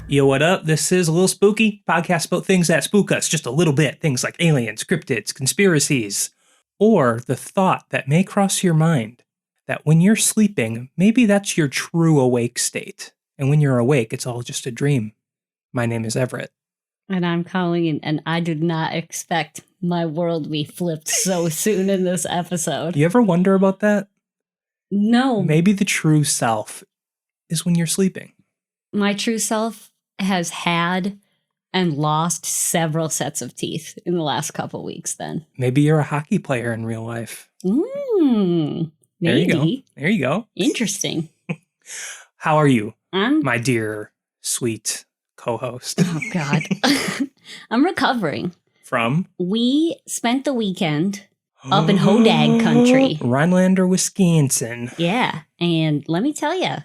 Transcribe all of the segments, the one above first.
Yo, what up? This is A Lil Spooky, podcast about things that spook us just a little bit. Things like aliens, cryptids, conspiracies, or the thought that may cross your mind that when you're sleeping, maybe that's your true awake state. And when you're awake, it's all just a dream. My name is Everett. And I'm Colleen, and I did not expect my world to be flipped so soon in this episode. You ever wonder about that? No. Maybe the true self is when you're sleeping. My true self has had and lost several sets of teeth in the last couple weeks then. Maybe you're a hockey player in real life. Maybe. There you go. Interesting. How are you, I'm my dear, sweet co-host? Oh, God. I'm recovering. From? We spent the weekend up in Hodag country. Rhinelander, Wisconsin. Yeah. And let me tell you,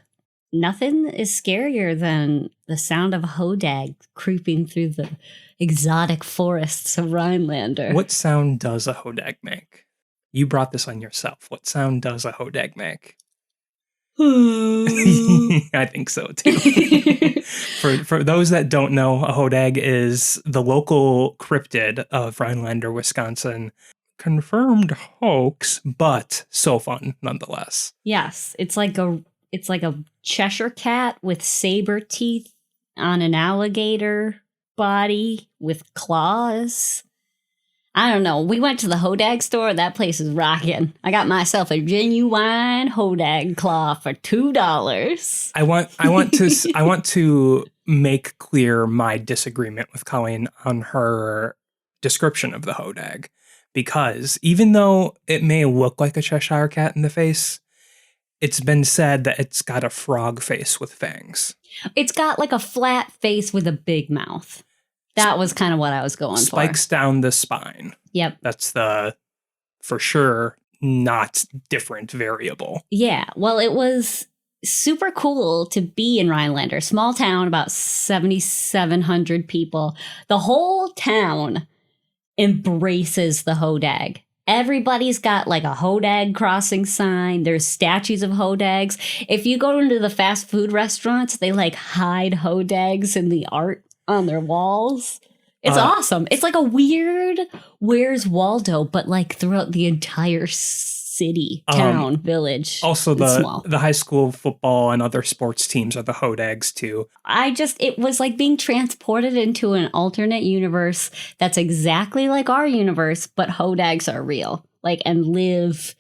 nothing is scarier than the sound of a hodag creeping through the exotic forests of Rhinelander. What sound does a hodag make? You brought this on yourself. What sound does a hodag make? I think so, too. For those that don't know, a hodag is the local cryptid of Rhinelander, Wisconsin. Confirmed hoax, but so fun nonetheless. Yes, it's like a Cheshire cat with saber teeth on an alligator body with claws. I don't know. We went to the Hodag store. That place is rocking. I got myself a genuine Hodag claw for $2. I want to make clear my disagreement with Colleen on her description of the Hodag, because even though it may look like a Cheshire cat in the face, it's been said that it's got a frog face with fangs. It's got like a flat face with a big mouth. That was kind of what I was going for. Spikes down the spine. Yep. That's the, for sure, not different variable. Yeah. Well, it was super cool to be in Rhinelander. Small town, about 7,700 people. The whole town embraces the Hodag. Everybody's got like a Hodag crossing sign. There's statues of Hodags. If you go into the fast food restaurants, they like hide Hodags in the art on their walls. It's awesome. It's like a weird Where's Waldo, but like throughout the entire city, town, village. Also, the high school football and other sports teams are the Hodags too. It was like being transported into an alternate universe that's exactly like our universe, but Hodags are real, like, and live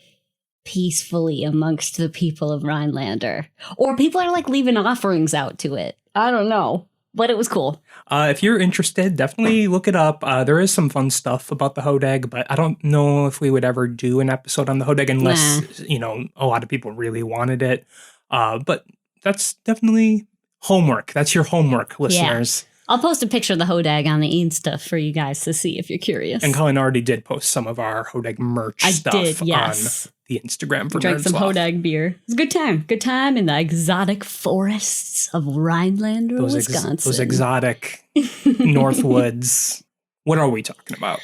peacefully amongst the people of Rhinelander. Or people are like leaving offerings out to it. I don't know. But it was cool. If you're interested, definitely look it up. There is some fun stuff about the Hodag, but I don't know if we would ever do an episode on the Hodag unless, a lot of people really wanted it. But that's definitely homework. That's your homework, listeners. Yeah. I'll post a picture of the Hodag on the Insta for you guys to see if you're curious. And Colleen already did post some of our Hodag merch stuff on the Instagram for Drank NerdSloth. Some Hodag beer. It's a good time. Good time in the exotic forests of Rhinelander, Wisconsin. Those exotic Northwoods. What are we talking about?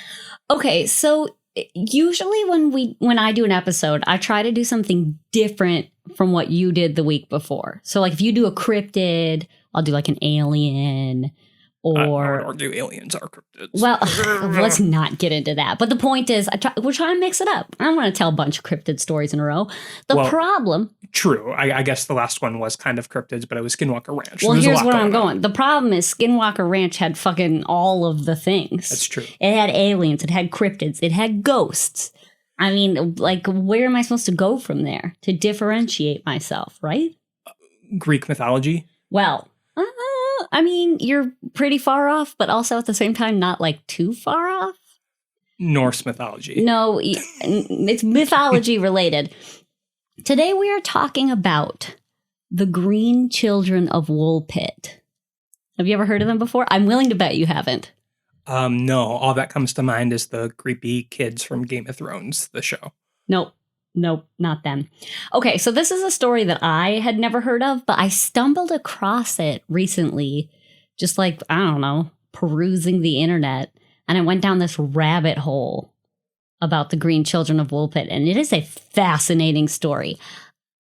Okay, so usually when I do an episode, I try to do something different from what you did the week before. So like if you do a cryptid, I'll do like an alien. Or I would argue aliens are cryptids. Well, let's not get into that. But the point is, we're trying to mix it up. I don't want to tell a bunch of cryptid stories in a row. Problem... True. I guess the last one was kind of cryptids, but it was Skinwalker Ranch. Well, here's where I'm going. The problem is Skinwalker Ranch had fucking all of the things. That's true. It had aliens. It had cryptids. It had ghosts. I mean, like, where am I supposed to go from there to differentiate myself, right? Greek mythology? Well... I mean, you're pretty far off, but also at the same time, not like too far off. Norse mythology. No, it's mythology related. Today we are talking about the Green Children of Woolpit. Have you ever heard of them before? I'm willing to bet you haven't. No, all that comes to mind is the creepy kids from Game of Thrones, the show. Nope, not them. Okay, so this is a story that I had never heard of, but I stumbled across it recently, just like, I don't know, perusing the internet, and I went down this rabbit hole about the Green Children of Woolpit, and it is a fascinating story.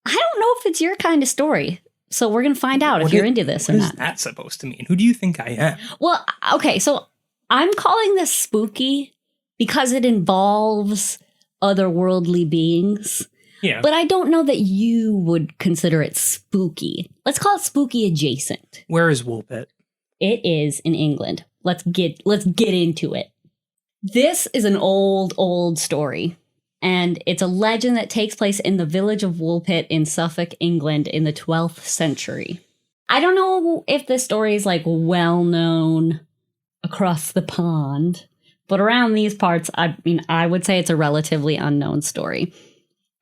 I don't know if it's your kind of story. So we're going to find out if you're into this or not. What is that supposed to mean? Who do you think I am? Well, okay, so I'm calling this spooky because it involves otherworldly beings. Yeah. But I don't know that you would consider it spooky. Let's call it spooky adjacent. Where is Woolpit? It is in England. Let's get into it. This is an old story. And it's a legend that takes place in the village of Woolpit in Suffolk, England in the 12th century. I don't know if this story is like well known across the pond, but around these parts, I would say it's a relatively unknown story.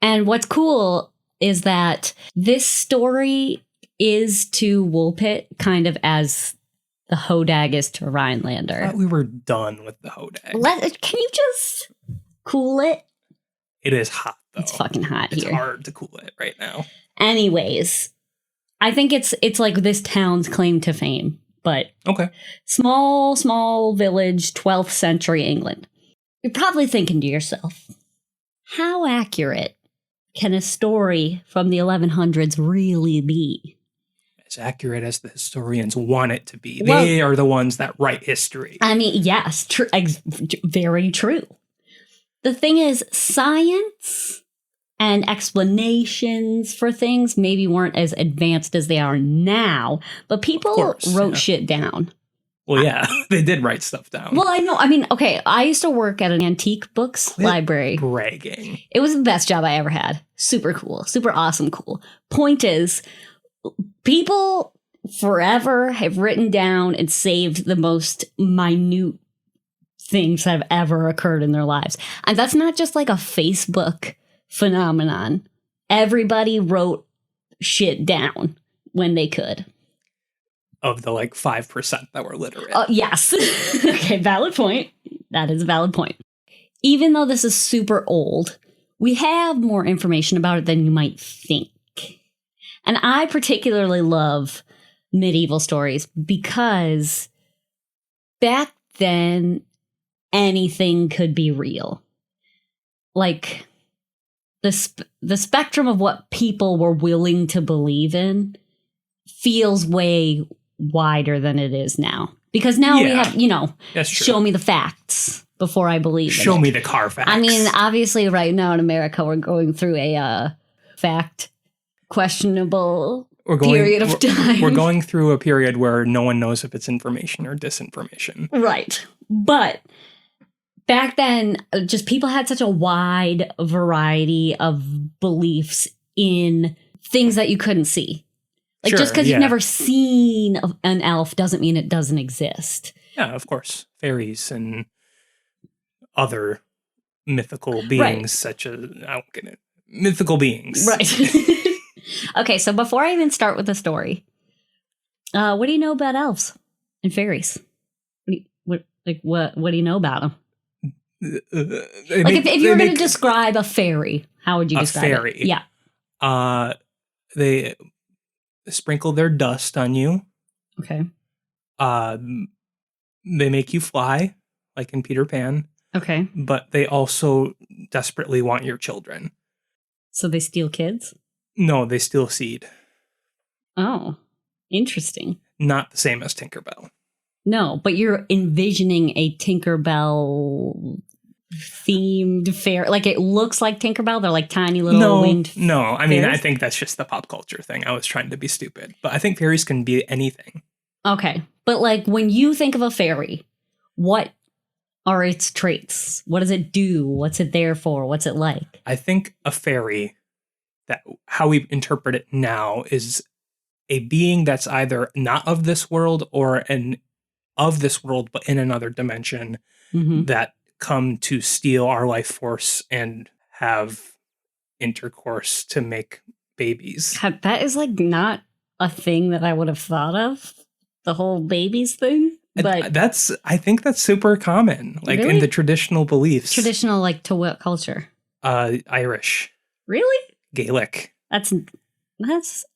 And what's cool is that this story is to Woolpit kind of as the Hodag is to Rhinelander. I thought we were done with the Hodag. Can you just cool it? It is hot, though. It's fucking hot here. It's hard to cool it right now. Anyways, I think it's like this town's claim to fame. But okay, small village, 12th century England. You're probably thinking to yourself, how accurate can a story from the 1100s really be? As accurate as the historians want it to be. Well, they are the ones that write history. I mean, yes, very true. The thing is, science and explanations for things maybe weren't as advanced as they are now, but people wrote shit down. Well, yeah, they did write stuff down. Well, I know. I mean, okay, I used to work at an antique books library. Bragging. It was the best job I ever had. Super cool. Super awesome cool. Point is, people forever have written down and saved the most minute things that have ever occurred in their lives. And that's not just like a Facebook phenomenon. Everybody wrote shit down when they could. Of the 5% that were literate. Yes. Okay, valid point. That is a valid point. Even though this is super old, we have more information about it than you might think. And I particularly love medieval stories because back then, anything could be real. Like, the spectrum of what people were willing to believe in feels way wider than it is now. Because now we have, show me the facts before I believe in it. Show me the car facts. I mean, obviously right now in America, we're going through a fact questionable period of time. We're going through a period where no one knows if it's information or disinformation. Right. But back then, just people had such a wide variety of beliefs in things that you couldn't see. Just because you've never seen an elf doesn't mean it doesn't exist. Yeah, of course. Fairies and other mythical beings such as, I don't get it, mythical beings. Right. Okay, so before I even start with the story, what do you know about elves and fairies? What do you know about them? If you were going to describe a fairy, how would you describe a fairy? It? Yeah. They sprinkle their dust on you. Okay. They make you fly, like in Peter Pan. Okay. But they also desperately want your children. So they steal kids? No, they steal seed. Oh, interesting. Not the same as Tinkerbell. No, but you're envisioning a Tinkerbell themed fair. Like it looks like Tinkerbell. They're like tiny little winged. No, I mean, I think that's just the pop culture thing. I was trying to be stupid, but I think fairies can be anything. Okay. But like when you think of a fairy, what are its traits? What does it do? What's it there for? What's it like? I think a fairy, that how we interpret it now, is a being that's either not of this world or of this world, but in another dimension that come to steal our life force and have intercourse to make babies. That is like not a thing that I would have thought of. The whole babies thing. But I think that's super common, like in the traditional beliefs. Traditional, like to what culture? Irish. Really? Gaelic. That's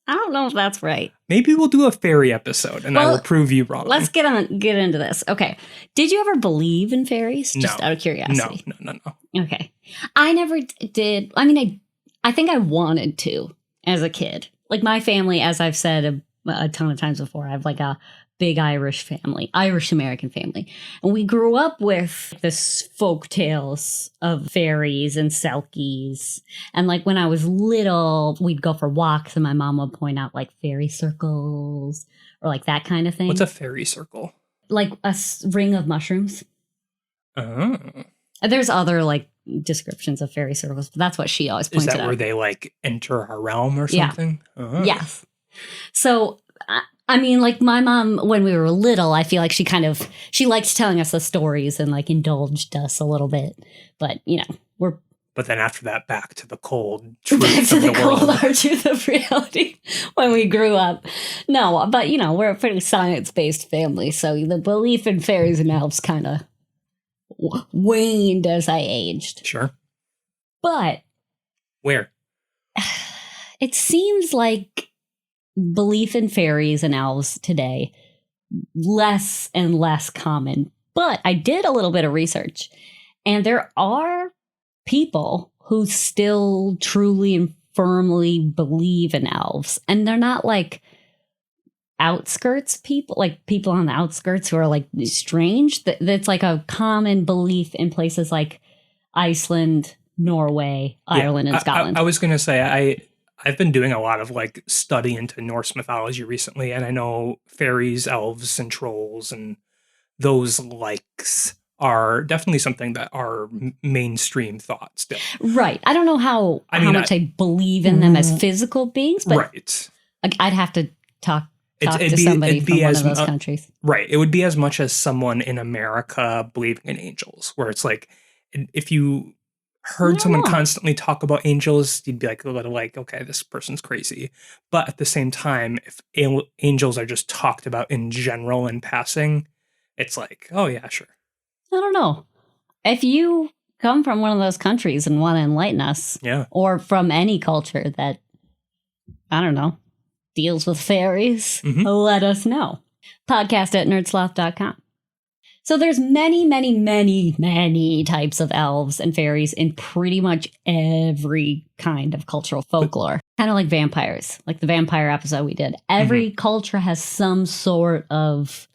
I don't know if that's right. Maybe we'll do a fairy episode and I will prove you wrong. Let's get into this. Okay. Did you ever believe in fairies? Just out of curiosity. No. Okay. I never did. I mean, I think I wanted to as a kid. like my family, as I've said a ton of times before, I have like a big Irish family, Irish American family. And we grew up with this folk tales of fairies and selkies. And like when I was little, we'd go for walks and my mom would point out like fairy circles or like that kind of thing. What's a fairy circle? Like a ring of mushrooms. Oh. There's other like descriptions of fairy circles, but that's what she always pointed out. Is that where they like enter our realm or something? Yeah. Oh. Yes. So, I mean, like my mom, when we were little, I feel like she liked telling us the stories and like indulged us a little bit. But, you know, But then after that, back to the cold truth back to of the world. cold hard truth of reality when we grew up. No, but, you know, we're a pretty science-based family. So the belief in fairies and elves kind of waned as I aged. Sure. But Where? it seems like belief in fairies and elves today less and less common. But I did a little bit of research, and there are people who still truly and firmly believe in elves, and they're not like outskirts people, like people on the outskirts who are like strange. That's like a common belief in places like Iceland, Norway, Ireland, and Scotland. I was going to say, I've been doing a lot of like study into Norse mythology recently, and I know fairies, elves, and trolls, and those likes are definitely something that are mainstream thought still. Right. I don't know how much I believe in them as physical beings, but right. I'd have to talk to somebody from one of those countries. Right. It would be as much as someone in America believing in angels, where it's like, if you heard someone constantly talk about angels, you'd be like a little like, okay, this person's crazy. But at the same time, if angels are just talked about in general in passing, it's like, oh yeah, sure. I don't know. If you come from one of those countries and want to enlighten us, or from any culture that, I don't know, deals with fairies, let us know. Podcast at nerdsloth.com. So there's many, many, many, many types of elves and fairies in pretty much every kind of cultural folklore. Kind of like vampires, like the vampire episode we did. Every culture has some sort of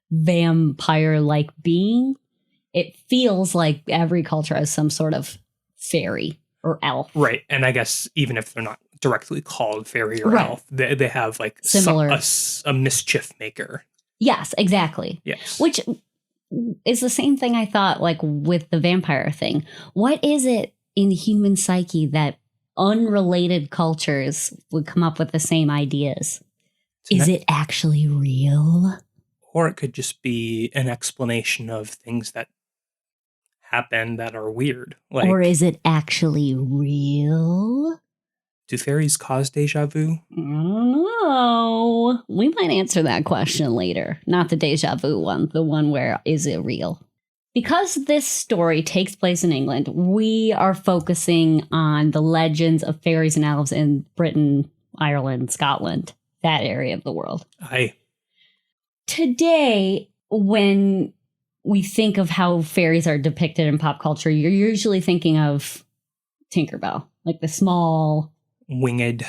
vampire-like being. It feels like every culture has some sort of fairy or elf. Right. And I guess even if they're not directly called fairy or elf, they have like similar a mischief maker. Yes, exactly. Yes. Which is the same thing I thought, like with the vampire thing. What is it in the human psyche that unrelated cultures would come up with the same ideas? Is it actually real? Or it could just be an explanation of things that happen that are weird. Like, or is it actually real? Do fairies cause deja vu? I don't know. We might answer that question later. Not the deja vu one, the one where is it real? Because this story takes place in England, we are focusing on the legends of fairies and elves in Britain, Ireland, Scotland, that area of the world. Aye. Today, when we think of how fairies are depicted in pop culture, you're usually thinking of Tinkerbell, like the small, winged,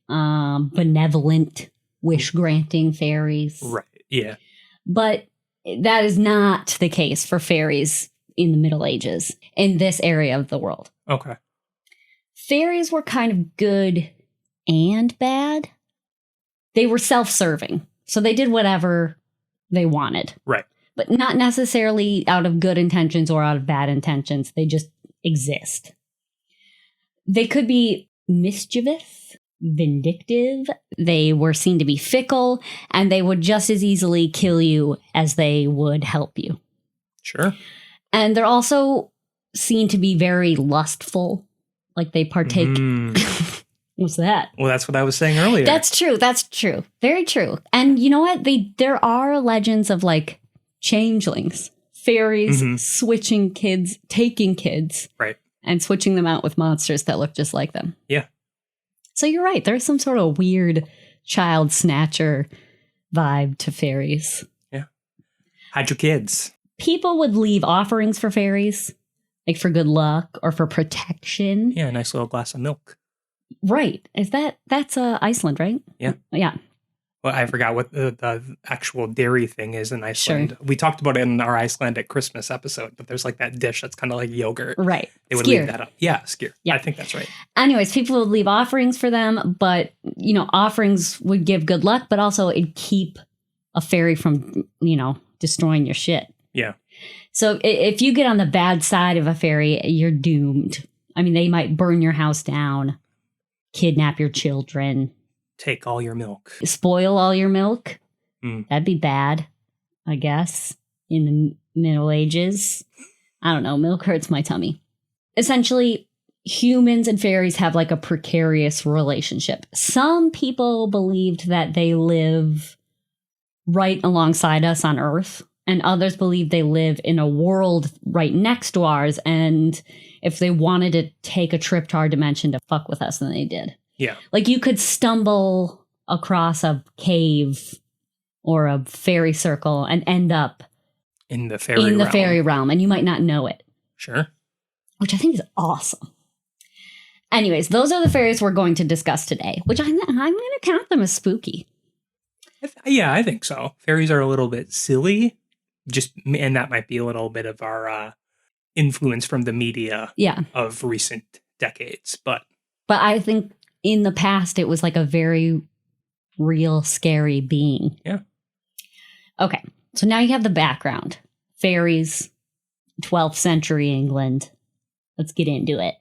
benevolent, wish-granting fairies. Right, yeah. But that is not the case for fairies in the Middle Ages, in this area of the world. Okay. Fairies were kind of good and bad. They were self-serving, so they did whatever they wanted. Right. But not necessarily out of good intentions or out of bad intentions. They just exist. They could be mischievous, vindictive. They were seen to be fickle, and they would just as easily kill you as they would help you. Sure. And they're also seen to be very lustful. Like they partake. What's that? Well, that's what I was saying earlier. That's true. That's true. Very true. And you know what? There are legends of like changelings, fairies switching kids, taking kids. Right. And switching them out with monsters that look just like them. Yeah. So you're right. There's some sort of weird child snatcher vibe to fairies. Yeah. Hide your kids. People would leave offerings for fairies, like for good luck or for protection. Yeah, a nice little glass of milk. Right. That's Iceland, right? Yeah. Yeah. Well, I forgot what the actual dairy thing is in Iceland. Sure. We talked about it in our Icelandic Christmas episode, but there's like that dish that's kind of like yogurt. Right. They would Skyr. leave that up. Yeah, skyr. Yeah. I think that's right. Anyways, people would leave offerings for them, but, offerings would give good luck, but also it'd keep a fairy from, destroying your shit. Yeah. So if you get on the bad side of a fairy, you're doomed. I mean, they might burn your house down, kidnap your children. Take all your milk. Spoil all your milk. Mm. That'd be bad, I guess, in the Middle Ages. I don't know. Milk hurts my tummy. Essentially, humans and fairies have like a precarious relationship. Some people believed that they live right alongside us on Earth, and others believe they live in a world right next to ours. And if they wanted to take a trip to our dimension to fuck with us, then they did. Yeah. Like you could stumble across a cave or a fairy circle and end up in the fairy realm, and you might not know it. Sure. Which I think is awesome. Anyways, those are the fairies we're going to discuss today, which I'm going to count them as spooky. I think so. Fairies are a little bit silly, and that might be a little bit of our influence from the media of recent decades. But I think in the past, it was like a very real, scary being. Yeah. Okay. So now you have the background. Fairies, 12th century England. Let's get into it.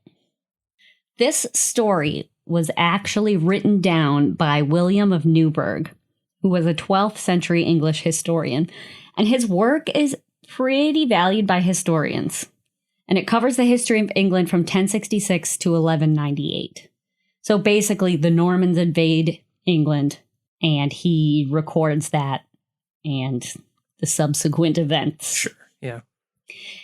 This story was actually written down by William of Newburgh, who was a 12th century English historian. And his work is pretty valued by historians. And it covers the history of England from 1066 to 1198. So basically, the Normans invade England, and he records that and the subsequent events. Sure, yeah.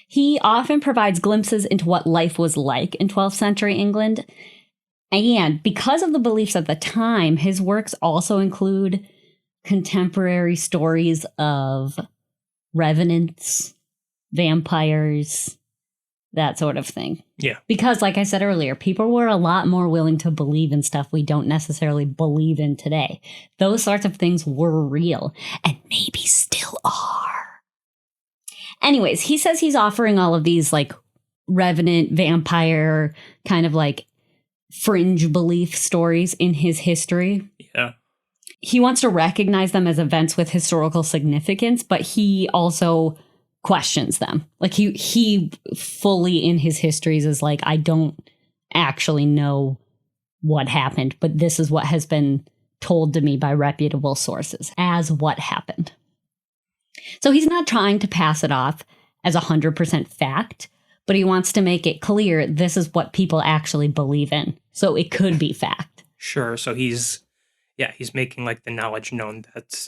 He often provides glimpses into what life was like in 12th century England. And because of the beliefs at the time, his works also include contemporary stories of revenants, vampires, that sort of thing. Yeah. Because, like I said earlier, people were a lot more willing to believe in stuff we don't necessarily believe in today. Those sorts of things were real, and maybe still are. Anyways, he says he's offering all of these, like, revenant, vampire, kind of like fringe belief stories in his history. Yeah. He wants to recognize them as events with historical significance, but he also questions them. Like he fully in his histories is like, I don't actually know what happened, but this is what has been told to me by reputable sources as what happened. So he's not trying to pass it off as 100% fact, but he wants to make it clear this is what people actually believe in. So it could be fact. Sure. So he's making like the knowledge known that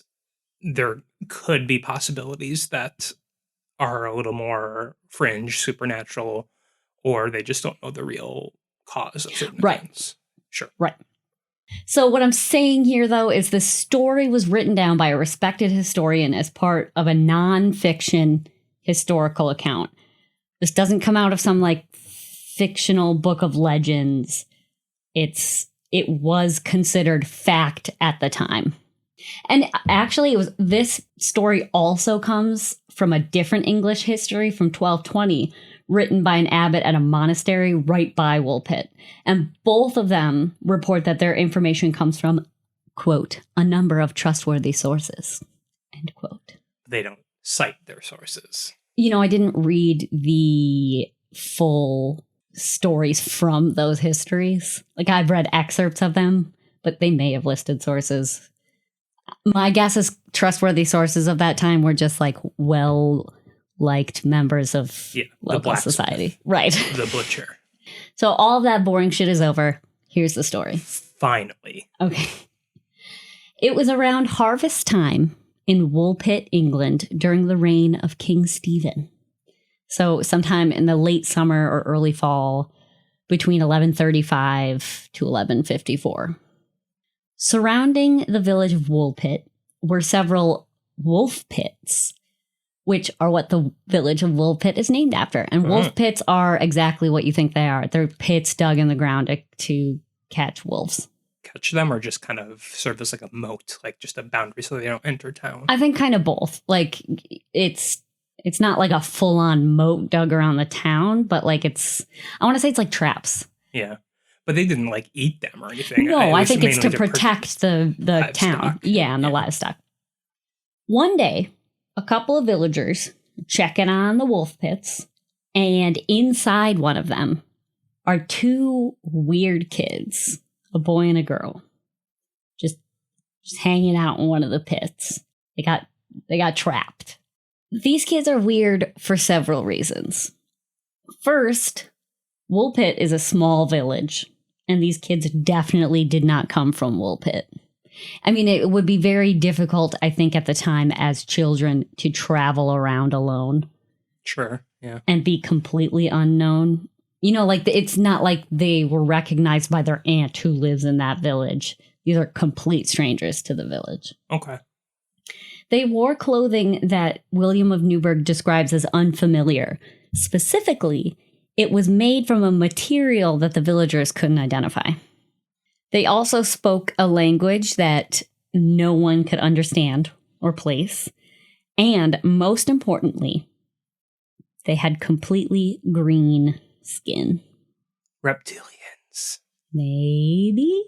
there could be possibilities that are a little more fringe, supernatural, or they just don't know the real cause of certain events. Sure. Right. So what I'm saying here, though, is this story was written down by a respected historian as part of a nonfiction historical account. This doesn't come out of some like fictional book of legends. It was considered fact at the time. And actually, this story also comes from a different English history from 1220, written by an abbot at a monastery right by Woolpit. And both of them report that their information comes from, quote, a number of trustworthy sources, end quote. They don't cite their sources. I didn't read the full stories from those histories. Like, I've read excerpts of them, but they may have listed sources. My guess is trustworthy sources of that time were just like well-liked members of local society. Right. The butcher. So all of that boring shit is over. Here's the story. Finally. Okay. It was around harvest time in Woolpit, England, during the reign of King Stephen. So sometime in the late summer or early fall between 1135 to 1154. Surrounding the village of Woolpit were several wolf pits, which are what the village of Woolpit is named after. And wolf pits are exactly what you think they are. They're pits dug in the ground to catch wolves. Catch them or just kind of serve as like a moat, like just a boundary so they don't enter town? I think kind of both. Like it's not like a full-on moat dug around the town, but like I want to say it's like traps. Yeah. But they didn't like eat them or anything. No, I think it's to protect the town. Yeah, and the livestock. One day, a couple of villagers checking on the wolf pits, and inside one of them are two weird kids, a boy and a girl, just hanging out in one of the pits. They got trapped. These kids are weird for several reasons. First, Woolpit is a small village, and these kids definitely did not come from Woolpit. I mean, it would be very difficult, I think, at the time as children to travel around alone. Sure, yeah. And be completely unknown. You know, like it's not like they were recognized by their aunt who lives in that village. These are complete strangers to the village. Okay. They wore clothing that William of Newburgh describes as unfamiliar. Specifically, it was made from a material that the villagers couldn't identify. They also spoke a language that no one could understand or place. And most importantly, they had completely green skin. Reptilians. Maybe?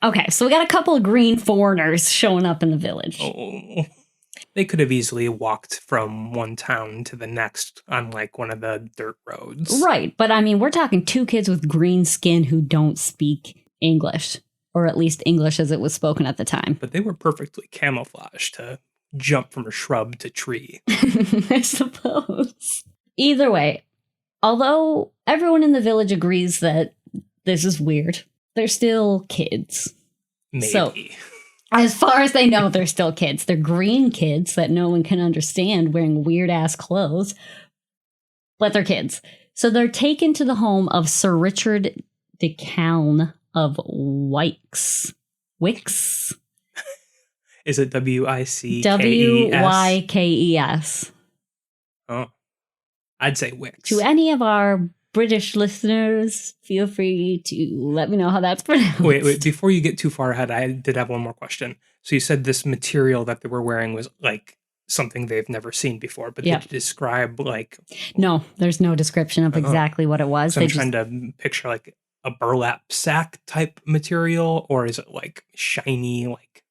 Okay, so we got a couple of green foreigners showing up in the village. Oh. They could have easily walked from one town to the next on like one of the dirt roads. Right, but I mean, we're talking two kids with green skin who don't speak English, or at least English as it was spoken at the time. But they were perfectly camouflaged to jump from a shrub to tree. I suppose. Either way, although everyone in the village agrees that this is weird, they're still kids. Maybe. So, as far as they know, they're still kids. They're green kids that no one can understand wearing weird-ass clothes, but they're kids. So they're taken to the home of Sir Richard de Calne of Wykes. Wicks? Is it Wicks? Wykes. Oh. I'd say Wicks. To any of our British listeners, feel free to let me know how that's pronounced. Wait, before you get too far ahead, I did have one more question. So you said this material that they were wearing was like something they've never seen before, but did you describe like... No, there's no description of exactly what it was. So I'm trying to picture like a burlap sack type material, or is it like shiny, like...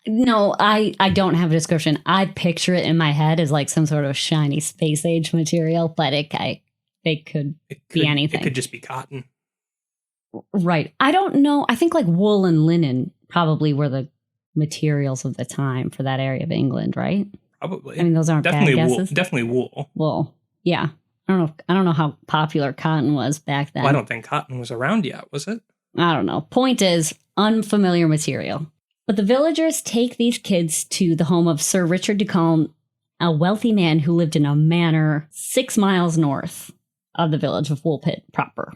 No, I don't have a description. I picture it in my head as like some sort of shiny space age material, but it could be anything. It could just be cotton. Right. I don't know. I think like wool and linen probably were the materials of the time for that area of England, right? Probably. I mean, those aren't bad guesses. Definitely wool. Wool. Yeah. I don't know how popular cotton was back then. Well, I don't think cotton was around yet, was it? I don't know. Point is, unfamiliar material. But the villagers take these kids to the home of Sir Richard de Calne, a wealthy man who lived in a manor 6 miles north of the village of Woolpit proper.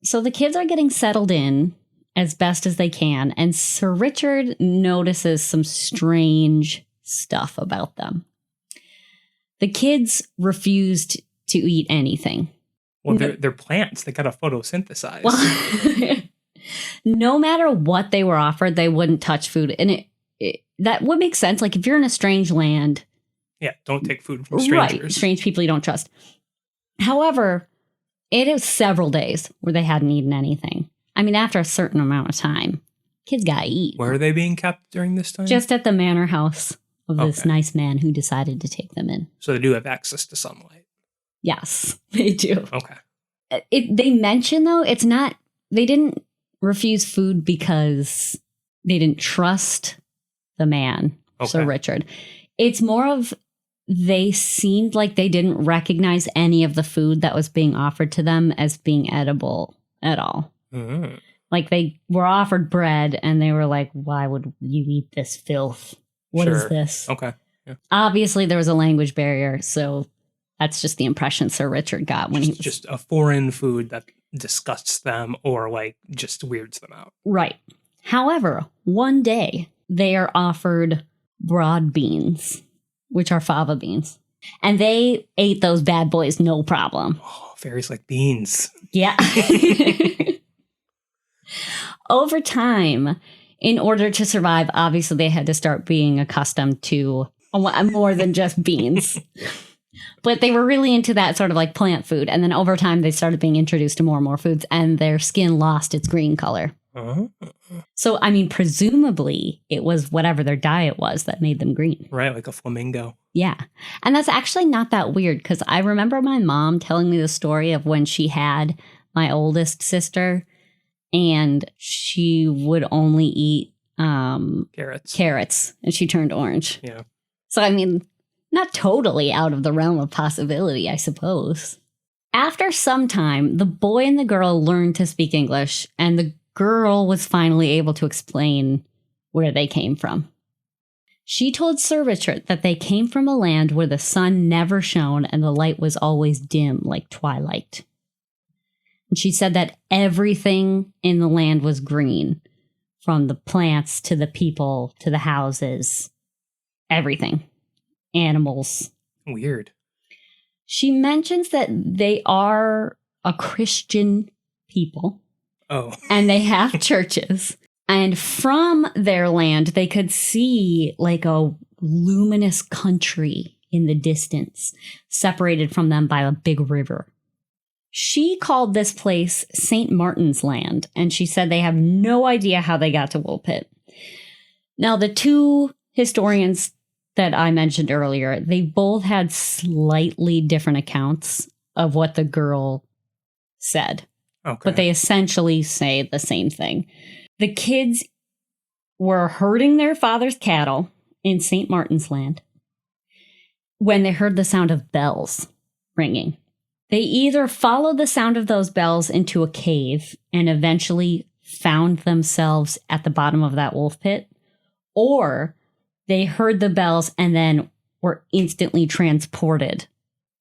So the kids are getting settled in as best as they can, and Sir Richard notices some strange stuff about them. The kids refused to eat anything. Well, they're plants. They gotta photosynthesize. Well, no matter what they were offered, they wouldn't touch food. And that would make sense. Like if you're in a strange land. Yeah, don't take food from strangers. Right, strange people you don't trust. However, it is several days where they hadn't eaten anything. I mean, after a certain amount of time, kids gotta eat. Where are they being kept during this time? Just at the manor house of this nice man who decided to take them in. So they do have access to sunlight. Yes, they do. Okay. They mention, though, it's not, they didn't refuse food because they didn't trust the man, Sir Richard. It's more of they seemed like they didn't recognize any of the food that was being offered to them as being edible at all. Mm-hmm. Like they were offered bread and they were like, why would you eat this filth? What is this? Okay. Yeah. Obviously, there was a language barrier, so that's just the impression Sir Richard got when he was just a foreign food that disgusts them or like just weirds them out. Right. However, one day they are offered broad beans, which are fava beans, and they ate those bad boys no problem. Oh, fairies like beans. Yeah. over time, in order to survive, obviously they had to start being accustomed to more than just beans. But they were really into that sort of like plant food. And then over time, they started being introduced to more and more foods, and their skin lost its green color. Uh-huh. So, I mean, presumably it was whatever their diet was that made them green. Right, like a flamingo. Yeah. And that's actually not that weird, because I remember my mom telling me the story of when she had my oldest sister, and she would only eat carrots, and she turned orange. Yeah. So, I mean, not totally out of the realm of possibility, I suppose. After some time, the boy and the girl learned to speak English, and the girl was finally able to explain where they came from. She told Sir Richard that they came from a land where the sun never shone and the light was always dim like twilight. And she said that everything in the land was green, from the plants to the people to the houses, everything. Animals. Weird. She mentions that they are a Christian people. Oh. And they have churches. And from their land, they could see like a luminous country in the distance, separated from them by a big river. She called this place St. Martin's Land, and she said they have no idea how they got to Woolpit. Now, the two historians that I mentioned earlier, they both had slightly different accounts of what the girl said. Okay. But they essentially say the same thing. The kids were herding their father's cattle in St. Martin's Land when they heard the sound of bells ringing. They either followed the sound of those bells into a cave and eventually found themselves at the bottom of that wolf pit, or they heard the bells and then were instantly transported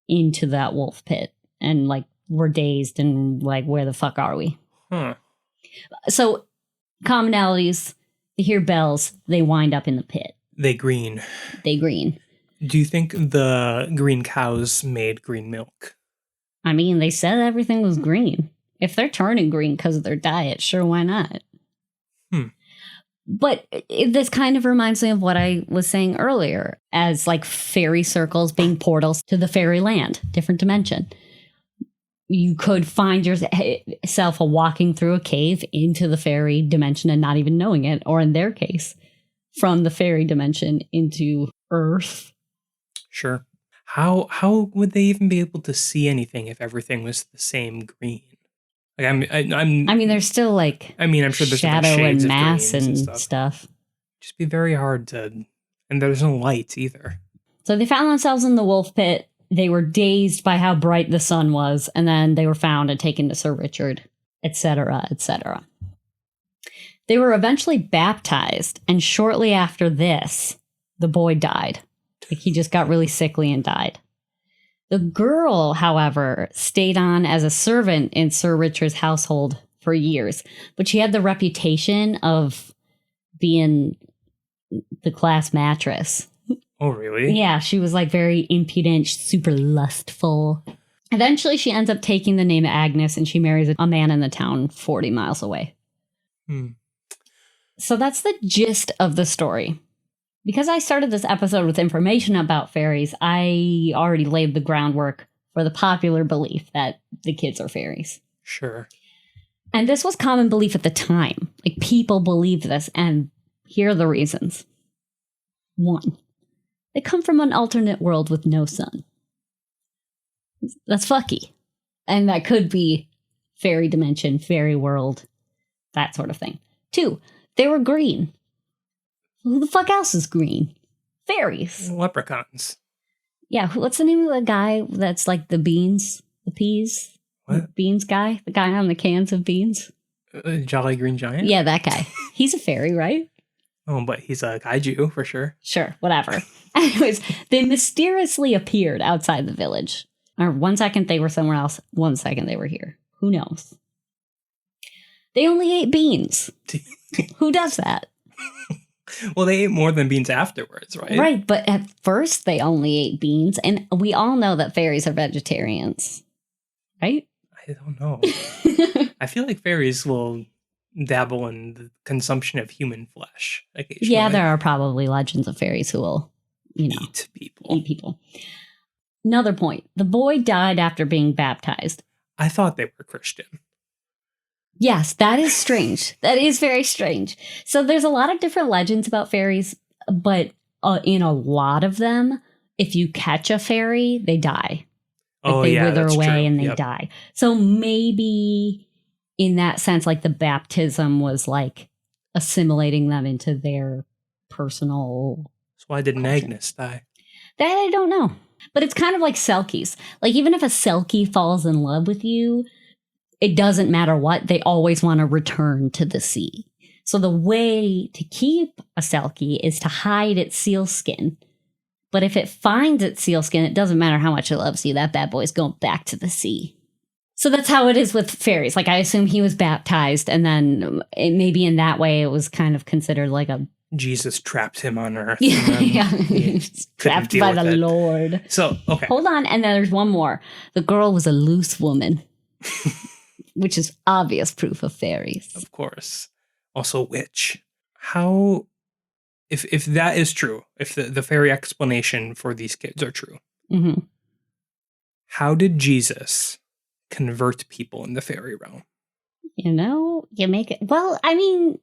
into that wolf pit and like were dazed and like, where the fuck are we? Huh. So commonalities, they hear bells, they wind up in the pit. They green. They green. Do you think the green cows made green milk? I mean, they said everything was green. If they're turning green because of their diet, sure, why not? But this kind of reminds me of what I was saying earlier, as like fairy circles being portals to the fairy land, different dimension. You could find yourself walking through a cave into the fairy dimension and not even knowing it, or in their case, from the fairy dimension into Earth. Sure. How would they even be able to see anything if everything was the same green? Like I mean, there's still like I'm sure there's shadow shades and of mass greens and stuff. Just be very hard to, and there's no light either. So they found themselves in the wolf pit. They were dazed by how bright the sun was, and then they were found and taken to Sir Richard, etc., etc. They were eventually baptized, and shortly after this, the boy died. Like, he just got really sickly and died. The girl, however, stayed on as a servant in Sir Richard's household for years, but she had the reputation of being the class mattress. Oh, really? Yeah, she was like very impudent, super lustful. Eventually, she ends up taking the name Agnes, and she marries a man in the town 40 miles away. So that's the gist of the story. Because I started this episode with information about fairies, I already laid the groundwork for the popular belief that the kids are fairies. Sure. And this was common belief at the time. Like, people believed this, and here are the reasons. 1, they come from an alternate world with no sun. That's fucky. And that could be fairy dimension, fairy world, that sort of thing. 2, they were green. Who the fuck else is green? Fairies. Leprechauns. Yeah, what's the name of the guy that's like the beans? The peas? What? The beans guy? The guy on the cans of beans? Jolly Green Giant? Yeah, that guy. He's a fairy, right? Oh, but he's a kaiju for sure. Sure, whatever. Anyways, they mysteriously appeared outside the village. Or 1 second they were somewhere else, 1 second they were here. Who knows? They only ate beans. Who does that? Well, they ate more than beans afterwards, right? Right, but at first they only ate beans, and we all know that fairies are vegetarians, right? I don't know. I feel like fairies will dabble in the consumption of human flesh occasionally. Yeah, there are probably legends of fairies who will, eat people. Another point. The boy died after being baptized. I thought they were Christian. Yes, that is strange. That is very strange. So there's a lot of different legends about fairies, but in a lot of them, if you catch a fairy, they die. They wither away true. and they die. So maybe in that sense, like the baptism was like assimilating them into their personal. So why didn't Agnes die? That I don't know. But it's kind of like Selkies. Like even if a Selkie falls in love with you, it doesn't matter what, they always want to return to the sea. So the way to keep a Selkie is to hide its seal skin. But if it finds its seal skin, it doesn't matter how much it loves you, that bad boy's going back to the sea. So that's how it is with fairies. Like I assume he was baptized, and then maybe in that way it was kind of considered like a... Jesus trapped him on earth. Yeah. Trapped by the Lord. So, okay. Hold on, and then there's one more. The girl was a loose woman. Which is obvious proof of fairies. Of course. Also, witch. How, if that is true, if the fairy explanation for these kids are true, how did Jesus convert people in the fairy realm? You make it. Well, I mean,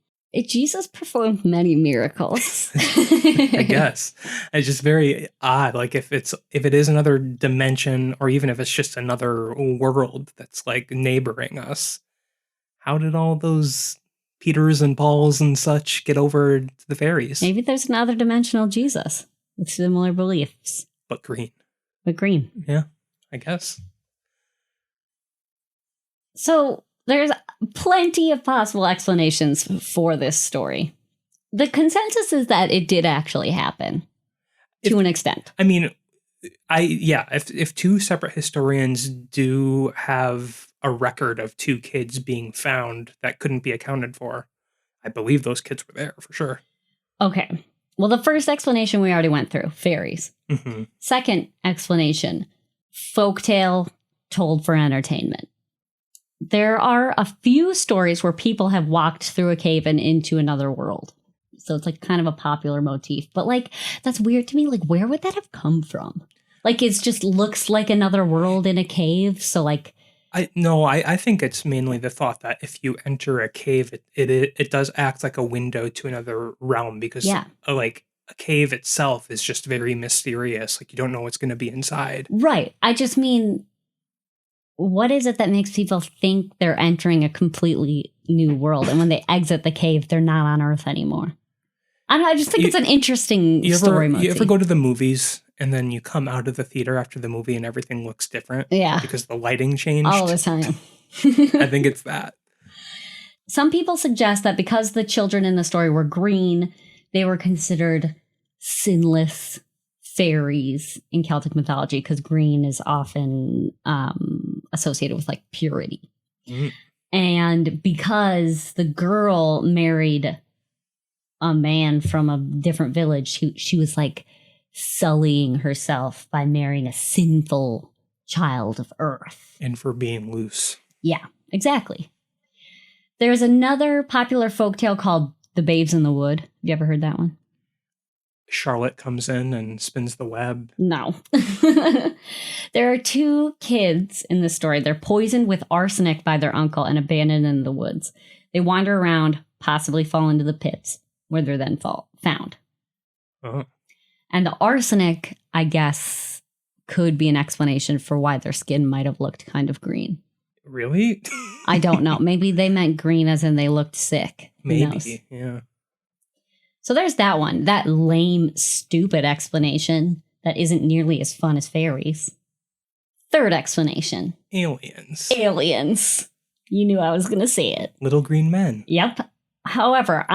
Jesus performed many miracles. I guess. It's just very odd. Like if it is another dimension, or even if it's just another world that's like neighboring us, how did all those Peters and Pauls and such get over to the fairies? Maybe there's another dimensional Jesus with similar beliefs. But green. Yeah, I guess. So there's plenty of possible explanations for this story. The consensus is that it did actually happen to an extent. I mean, if two separate historians do have a record of two kids being found that couldn't be accounted for, I believe those kids were there for sure. Okay. Well, the first explanation we already went through, fairies. Mm-hmm. Second explanation, folktale told for entertainment. There are a few stories where people have walked through a cave and into another world. So it's like kind of a popular motif. But like, that's weird to me. Like, where would that have come from? Like, it just looks like another world in a cave. So like... I think it's mainly the thought that if you enter a cave, it does act like a window to another realm, because like a cave itself is just very mysterious. Like you don't know what's going to be inside. Right. I just mean... what is it that makes people think they're entering a completely new world? And when they exit the cave, they're not on Earth anymore. I don't know. I just think it's an interesting story motif. You ever go to the movies and then you come out of the theater after the movie and everything looks different? Yeah. Because the lighting changed? All the time. I think it's that. Some people suggest that because the children in the story were green, they were considered sinless fairies in Celtic mythology, because green is often associated with like purity. And because the girl married a man from a different village, she was like sullying herself by marrying a sinful child of earth. And for being loose. Yeah, exactly. There's another popular folktale called The Babes in the Wood. Have you ever heard that one? Charlotte comes in and spins the web. No. There are two kids in the story. They're poisoned with arsenic by their uncle and abandoned in the woods. They wander around, possibly fall into the pits, where they're then found. Uh-huh. And the arsenic, I guess, could be an explanation for why their skin might have looked kind of green. Really? I don't know. Maybe they meant green as in they looked sick. Maybe, yeah. So there's that one, that lame, stupid explanation that isn't nearly as fun as fairies. Third explanation. Aliens. You knew I was going to say it. Little green men. Yep. However,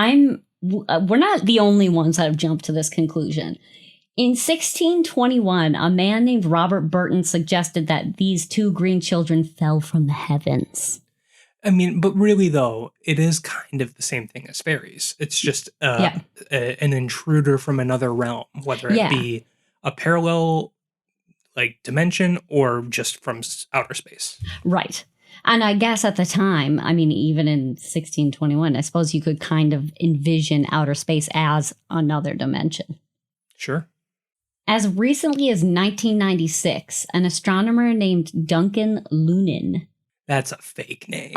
we're not the only ones that have jumped to this conclusion. In 1621, a man named Robert Burton suggested that these two green children fell from the heavens. I mean, but really, though, it is kind of the same thing as fairies. It's just an intruder from another realm, whether it be a parallel like dimension or just from outer space. Right. And I guess at the time, I mean, even in 1621, I suppose you could kind of envision outer space as another dimension. Sure. As recently as 1996, an astronomer named Duncan Lunin That's a fake name.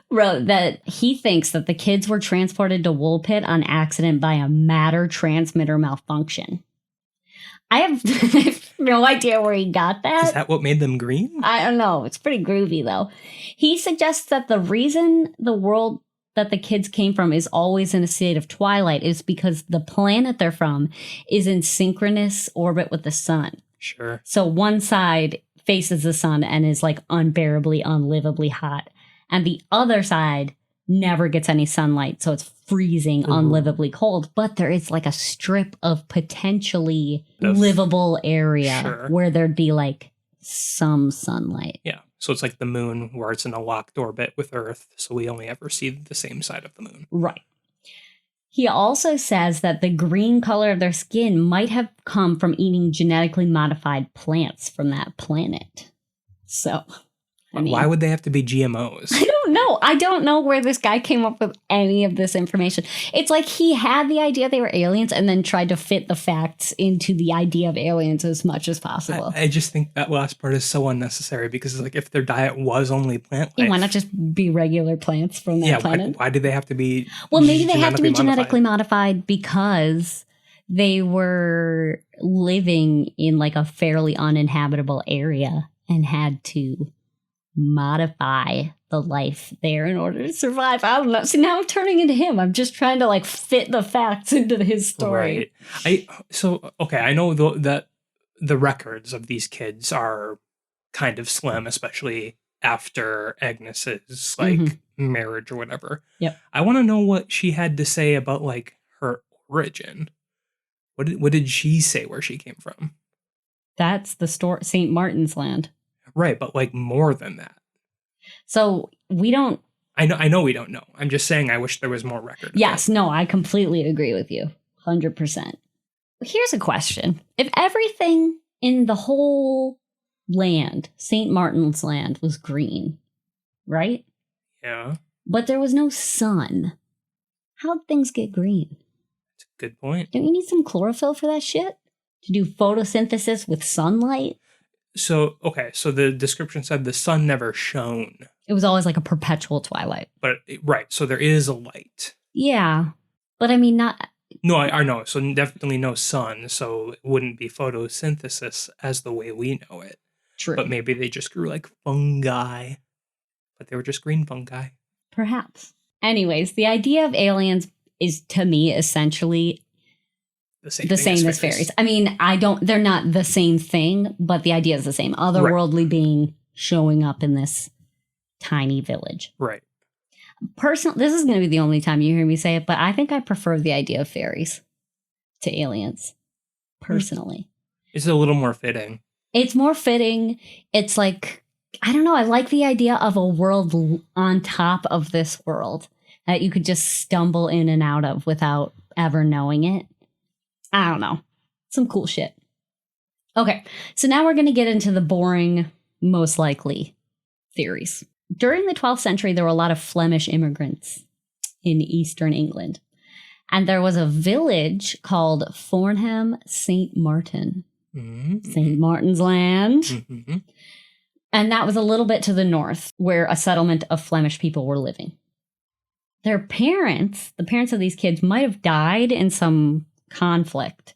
wrote that he thinks that the kids were transported to Woolpit on accident by a matter transmitter malfunction. I have no idea where he got that. Is that what made them green? I don't know. It's pretty groovy, though. He suggests that the reason the world that the kids came from is always in a state of twilight is because the planet they're from is in synchronous orbit with the sun. Sure. So one side faces the sun and is like unbearably, unlivably hot. And the other side never gets any sunlight. So it's freezing, unlivably cold. But there is like a strip of potentially livable area where there'd be like some sunlight. Yeah. So it's like the moon where it's in a locked orbit with Earth. So we only ever see the same side of the moon. Right. He also says that the green color of their skin might have come from eating genetically modified plants from that planet. So, I mean, why would they have to be GMOs? I don't know. I don't know where this guy came up with any of this information. It's like he had the idea they were aliens and then tried to fit the facts into the idea of aliens as much as possible. I just think that last part is so unnecessary because it's like if their diet was only plant life. Why not just be regular plants from that planet? Why do they have to be Well, maybe they have to be genetically modified because they were living in like a fairly uninhabitable area and had to modify the life there in order to survive. I don't know. See, now I'm turning into him. I'm just trying to like fit the facts into his story. Right. I know that the records of these kids are kind of slim, especially after Agnes's like marriage or whatever. Yep. I want to know what she had to say about like her origin. What did she say where she came from? That's the story, St. Martin's Land. Right, but like more than that. So we don't. I know we don't know. I'm just saying I wish there was more record. Yes, no, I completely agree with you. 100%. Here's a question. If everything in the whole land, St. Martin's Land, was green, right? Yeah. But there was no sun, how'd things get green? That's a good point. Don't you need some chlorophyll for that shit? To do photosynthesis with sunlight? So the description said the sun never shone. It was always like a perpetual twilight. But, right, so there is a light. Yeah, but I mean, not... No, I know. So definitely no sun, so it wouldn't be photosynthesis as the way we know it. True. But maybe they just grew like fungi. But they were just green fungi. Perhaps. Anyways, the idea of aliens is, to me, essentially the same as fairies. I mean, they're not the same thing, but the idea is the same. Otherworldly being showing up in this tiny village. Right. Personally, this is going to be the only time you hear me say it, but I think I prefer the idea of fairies to aliens. Personally. It's a little more fitting. It's more fitting. It's like, I don't know. I like the idea of a world on top of this world that you could just stumble in and out of without ever knowing it. I don't know. Some cool shit. Okay, so now we're going to get into the boring, most likely theories. During the 12th century, there were a lot of Flemish immigrants in eastern England. And there was a village called Fornham St. Martin. Mm-hmm. St. Martin's Land. Mm-hmm. And that was a little bit to the north, where a settlement of Flemish people were living. Their parents, the parents of these kids, might have died in some conflict,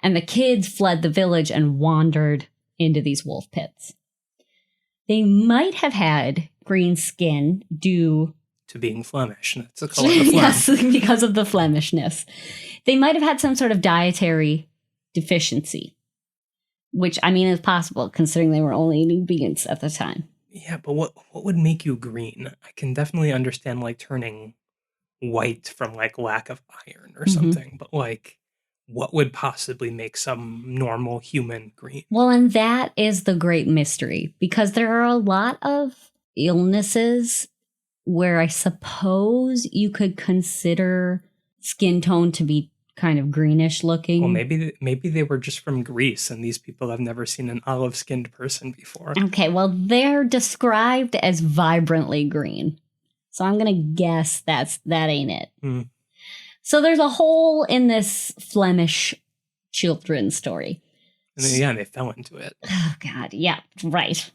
and the kids fled the village and wandered into these wolf pits. They might have had green skin due to being Flemish. That's the color of Flem. Yes, because of the Flemishness. They might have had some sort of dietary deficiency, which, I mean, is possible considering they were only eating beans at the time. Yeah, but what would make you green? I can definitely understand like turning white from like lack of iron or something, but like what would possibly make some normal human green? Well, and that is the great mystery, because there are a lot of illnesses where I suppose you could consider skin tone to be kind of greenish looking. Well, maybe they were just from Greece, and these people have never seen an olive-skinned person before. Okay, well, they're described as vibrantly green. So I'm going to guess that ain't it. Mm. So there's a hole in this Flemish children's story. And then, they fell into it. Oh, God. Yeah, right.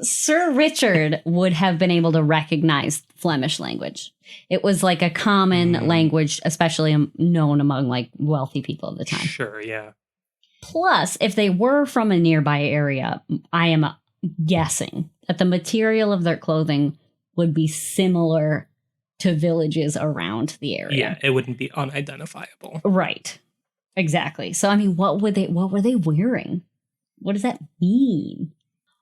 Sir Richard would have been able to recognize Flemish language. It was like a common language, especially known among like wealthy people at the time. Sure, yeah. Plus, if they were from a nearby area, I am guessing that the material of their clothing would be similar to villages around the area. Yeah, it wouldn't be unidentifiable. Right. Exactly. So, I mean, what were they wearing? What does that mean?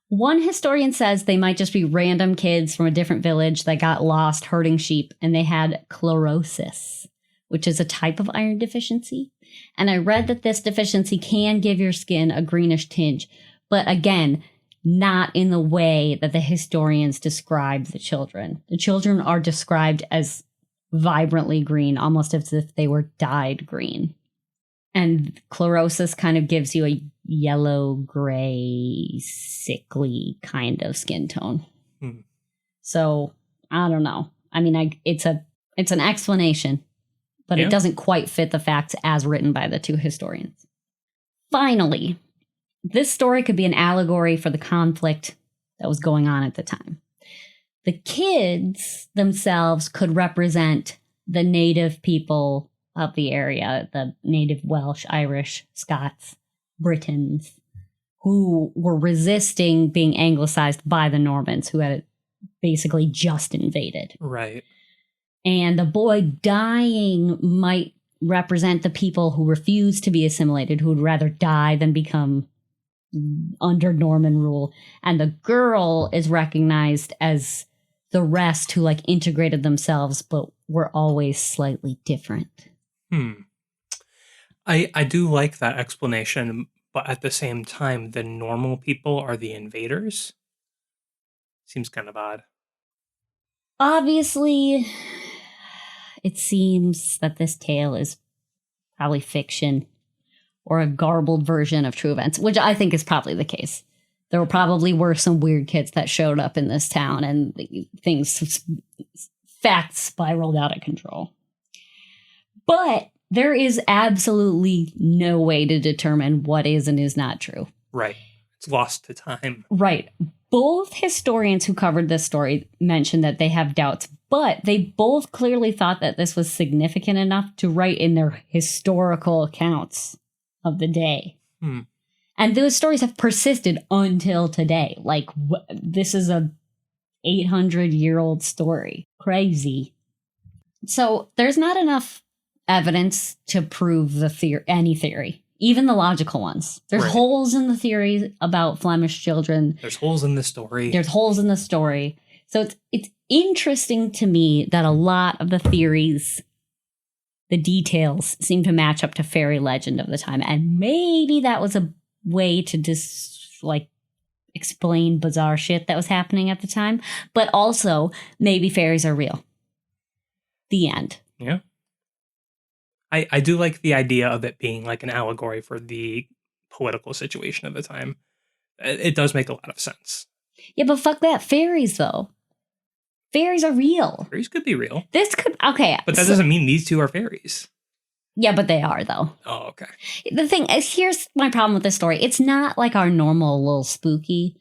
One historian says they might just be random kids from a different village that got lost herding sheep, and they had chlorosis, which is a type of iron deficiency. And I read that this deficiency can give your skin a greenish tinge, but again, not in the way that the historians describe the children. The children are described as vibrantly green, almost as if they were dyed green. And chlorosis kind of gives you a yellow, gray, sickly kind of skin tone. So, I don't know. I mean, it's an explanation, but it doesn't quite fit the facts as written by the two historians. Finally, this story could be an allegory for the conflict that was going on at the time. The kids themselves could represent the native people of the area, the native Welsh, Irish, Scots, Britons, who were resisting being anglicized by the Normans, who had basically just invaded. Right. And the boy dying might represent the people who refused to be assimilated, who would rather die than become under Norman rule. And the girl is recognized as the rest who like integrated themselves, but were always slightly different. I do like that explanation, but at the same time, the normal people are the invaders. Seems kind of odd. Obviously, it seems that this tale is probably fiction or a garbled version of true events, which I think is probably the case. There probably were some weird kids that showed up in this town and facts spiraled out of control. But there is absolutely no way to determine what is and is not true. Right. It's lost to time. Right. Both historians who covered this story mentioned that they have doubts, but they both clearly thought that this was significant enough to write in their historical accounts of the day. And those stories have persisted until today. Like, this is a 800-year-old story. Crazy. So there's not enough evidence to prove any theory, even the logical ones. There's holes in the theory about Flemish children. There's holes in the story. So it's interesting to me that a lot of the theories, the details, seem to match up to fairy legend of the time. And maybe that was a way to explain bizarre shit that was happening at the time. But also, maybe fairies are real. The end. Yeah. I do like the idea of it being like an allegory for the political situation of the time. It does make a lot of sense. Yeah, but fuck that. Fairies, though. Fairies are real. Fairies could be real. Okay. But that doesn't mean these two are fairies. Yeah, but they are, though. Oh, okay. The thing is, here's my problem with this story. It's not like our normal Lil Spooky,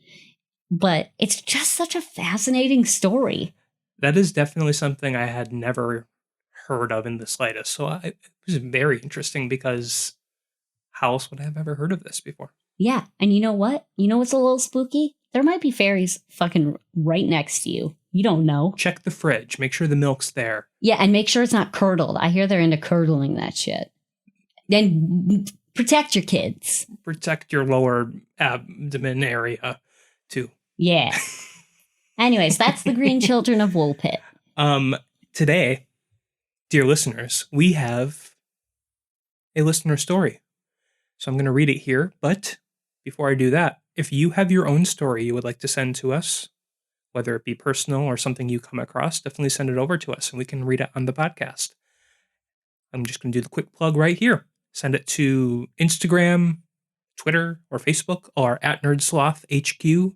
but it's just such a fascinating story. That is definitely something I had never heard of in the slightest. So it was very interesting because how else would I have ever heard of this before? Yeah, and you know what? You know what's a little spooky? There might be fairies fucking right next to you. You don't know. Check the fridge. Make sure the milk's there. Yeah, and make sure it's not curdled. I hear they're into curdling that shit. Then protect your kids. Protect your lower abdomen area, too. Yeah. Anyways, that's the Green Children of Woolpit. Today, dear listeners, we have a listener story. So I'm going to read it here. But before I do that, if you have your own story you would like to send to us, whether it be personal or something you come across, definitely send it over to us and we can read it on the podcast. I'm just going to do the quick plug right here. Send it to Instagram, Twitter, or Facebook, or at NerdSloth HQ.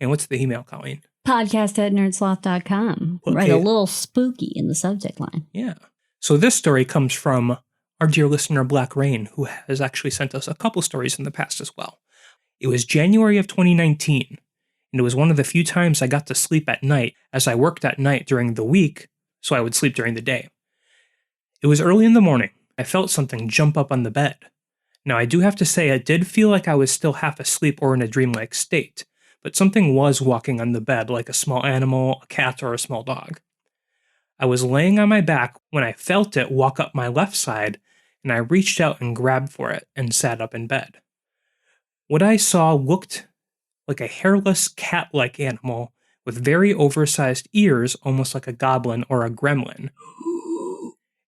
And what's the email, Colleen? Podcast@nerdsloth.com. Okay. Write a little spooky in the subject line. Yeah. So this story comes from our dear listener, Black Rain, who has actually sent us a couple stories in the past as well. It was January of 2019, and it was one of the few times I got to sleep at night, as I worked at night during the week, so I would sleep during the day. It was early in the morning. I felt something jump up on the bed. Now, I do have to say, I did feel like I was still half asleep or in a dreamlike state, but something was walking on the bed like a small animal, a cat, or a small dog. I was laying on my back when I felt it walk up my left side, and I reached out and grabbed for it and sat up in bed. What I saw looked like a hairless cat-like animal with very oversized ears, almost like a goblin or a gremlin.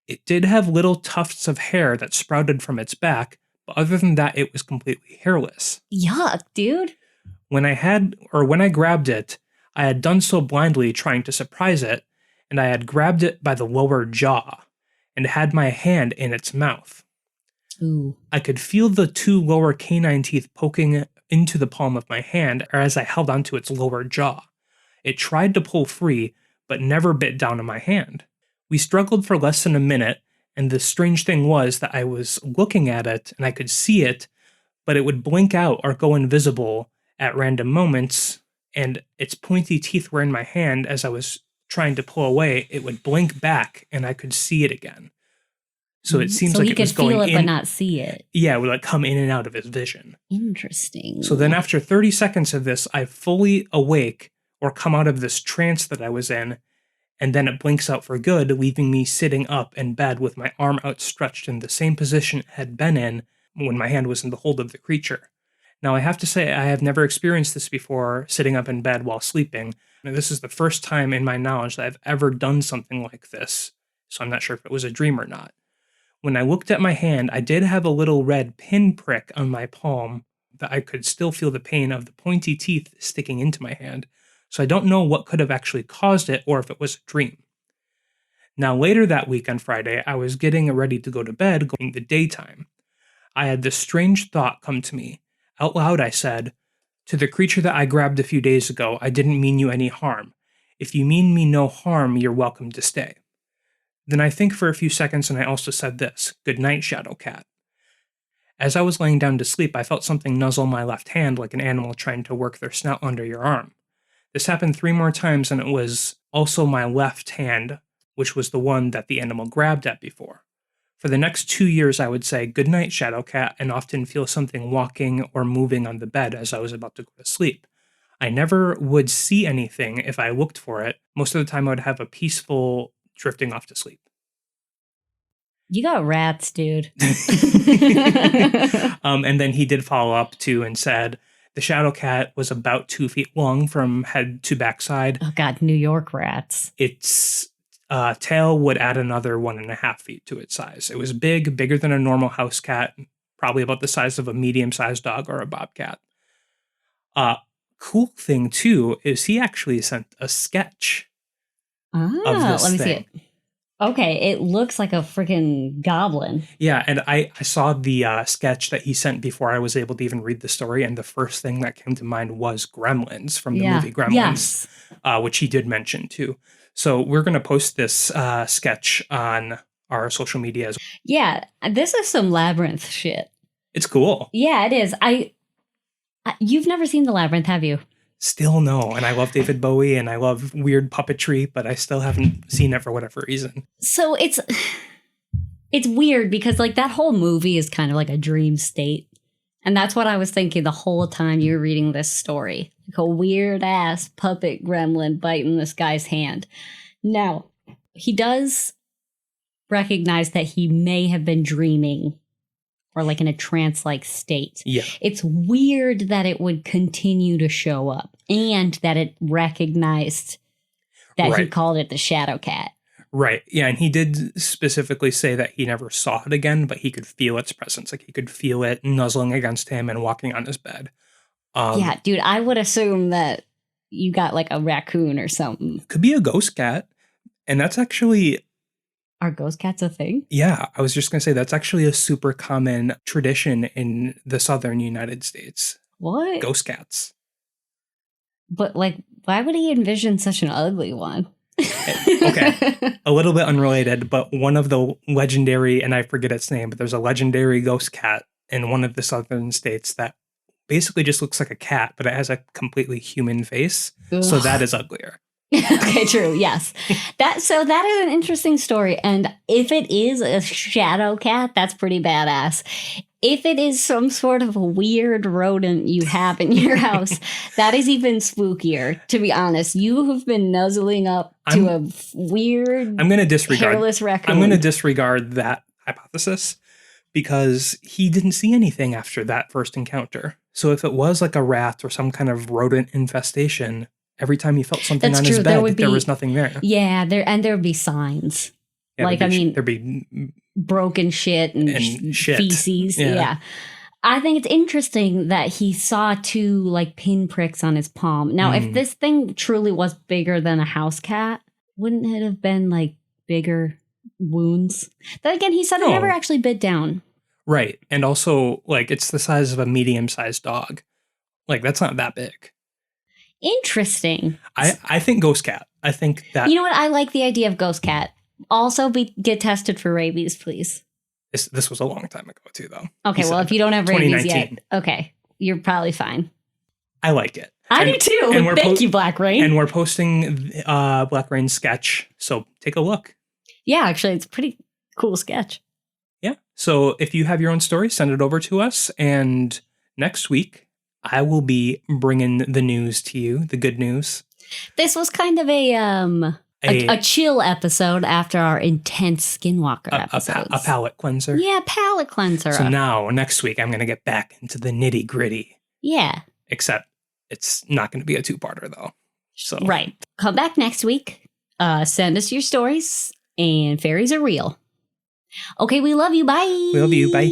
It did have little tufts of hair that sprouted from its back, but other than that, it was completely hairless. Yuck, dude. When I grabbed it, I had done so blindly trying to surprise it, and I had grabbed it by the lower jaw and had my hand in its mouth. Ooh. I could feel the 2 lower canine teeth poking into the palm of my hand as I held onto its lower jaw. It tried to pull free, but never bit down on my hand. We struggled for less than a minute, and the strange thing was that I was looking at it and I could see it, but it would blink out or go invisible at random moments, and its pointy teeth were in my hand. As I was trying to pull away, it would blink back and I could see it again. So it seems like it was going in. So he could feel it but not see it. Yeah, it would like come in and out of his vision. Interesting. So then after 30 seconds of this, I fully awake or come out of this trance that I was in, and then it blinks out for good, leaving me sitting up in bed with my arm outstretched in the same position it had been in when my hand was in the hold of the creature. Now, I have to say, I have never experienced this before, sitting up in bed while sleeping. And this is the first time in my knowledge that I've ever done something like this, so I'm not sure if it was a dream or not. When I looked at my hand, I did have a little red pin prick on my palm that I could still feel the pain of the pointy teeth sticking into my hand, so I don't know what could have actually caused it or if it was a dream. Now, later that week on Friday, I was getting ready to go to bed, going the daytime. I had this strange thought come to me. Out loud, I said, "To the creature that I grabbed a few days ago, I didn't mean you any harm. If you mean me no harm, you're welcome to stay." Then I think for a few seconds, and I also said this, "Good night, Shadow Cat." As I was laying down to sleep, I felt something nuzzle my left hand like an animal trying to work their snout under your arm. This happened 3 more times, and it was also my left hand, which was the one that the animal grabbed at before. For the next 2 years, I would say, "Good night, Shadow Cat," and often feel something walking or moving on the bed as I was about to go to sleep. I never would see anything if I looked for it. Most of the time, I would have a peaceful drifting off to sleep. You got rats, dude. And then he did follow up too and said, the Shadow Cat was about 2 feet long from head to backside. Oh, God, New York rats. Its tail would add another 1.5 feet to its size. It was big, bigger than a normal house cat, probably about the size of a medium-sized dog or a bobcat. Cool thing, too, is he actually sent a sketch of this let me thing. see it. Okay, it looks like a freaking goblin. Yeah, and I saw the sketch that he sent before I was able to even read the story, and the first thing that came to mind was Gremlins from the movie Gremlins, which he did mention too. So we're going to post this sketch on our social medias. Yeah, this is some Labyrinth shit. It's cool. Yeah, it is. You've never seen The Labyrinth, have you? Still no, and I love David Bowie and I love weird puppetry, but I still haven't seen it for whatever reason. So it's weird because like that whole movie is kind of like a dream state. And that's what I was thinking the whole time you were reading this story. Like a weird ass puppet gremlin biting this guy's hand. Now, he does recognize that he may have been dreaming or like in a trance-like state. Yeah. It's weird that it would continue to show up and that it recognized that he called it the Shadow Cat. Right. Yeah, and he did specifically say that he never saw it again, but he could feel its presence. Like he could feel it nuzzling against him and walking on his bed. Yeah, dude, I would assume that you got like a raccoon or something. Could be a ghost cat. And that's actually Are ghost cats a thing? Yeah, I was just going to say that's actually a super common tradition in the southern United States. What? Ghost cats. But like, why would he envision such an ugly one? Okay, a little bit unrelated, but one of the legendary, and I forget its name, but there's a legendary ghost cat in one of the southern states that basically just looks like a cat, but it has a completely human face. Ugh. So that is uglier. Okay, true. Yes. That is an interesting story. And if it is a shadow cat, that's pretty badass. If it is some sort of a weird rodent you have in your house, that is even spookier, to be honest. You have been nuzzling up to a weird, hairless raccoon. I'm going to disregard that hypothesis because he didn't see anything after that first encounter. So if it was like a rat or some kind of rodent infestation, every time he felt something on his bed, there was nothing there. Yeah, there would be signs. Yeah, there'd be broken shit and shit. feces. Yeah. I think it's interesting that he saw 2 like pinpricks on his palm. Now, if this thing truly was bigger than a house cat, wouldn't it have been like bigger wounds? Then again, he said it never actually bit down. Right. And also, like, it's the size of a medium-sized dog. Like, that's not that big. Interesting. I think ghost cat. I think that... You know what? I like the idea of ghost cat. Also, get tested for rabies, please. This was a long time ago, too, though. Okay, well, if you don't have rabies yet, okay, you're probably fine. I like it. I do, too. And thank you, Black Rain. And we're posting Black Rain's sketch, so take a look. Yeah, actually, it's a pretty cool sketch. Yeah. So if you have your own story, send it over to us. And next week, I will be bringing the news to you, the good news. This was kind of a chill episode after our intense Skinwalker episodes. A palate cleanser. Yeah, palate cleanser. So now, next week, I'm going to get back into the nitty gritty. Yeah. Except it's not going to be a 2-parter, though. So right. Come back next week. Send us your stories. And fairies are real. Okay, we love you. Bye. We love you. Bye.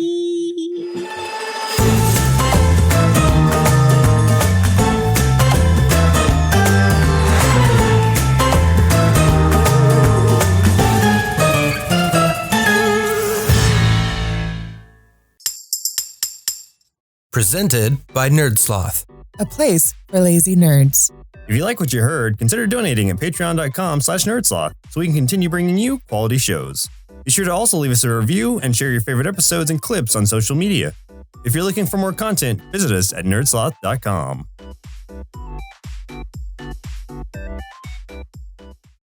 Presented by NerdSloth, a place for lazy nerds. If you like what you heard, consider donating at patreon.com/NerdSloth so we can continue bringing you quality shows. Be sure to also leave us a review and share your favorite episodes and clips on social media. If you're looking for more content, visit us at nerdsloth.com.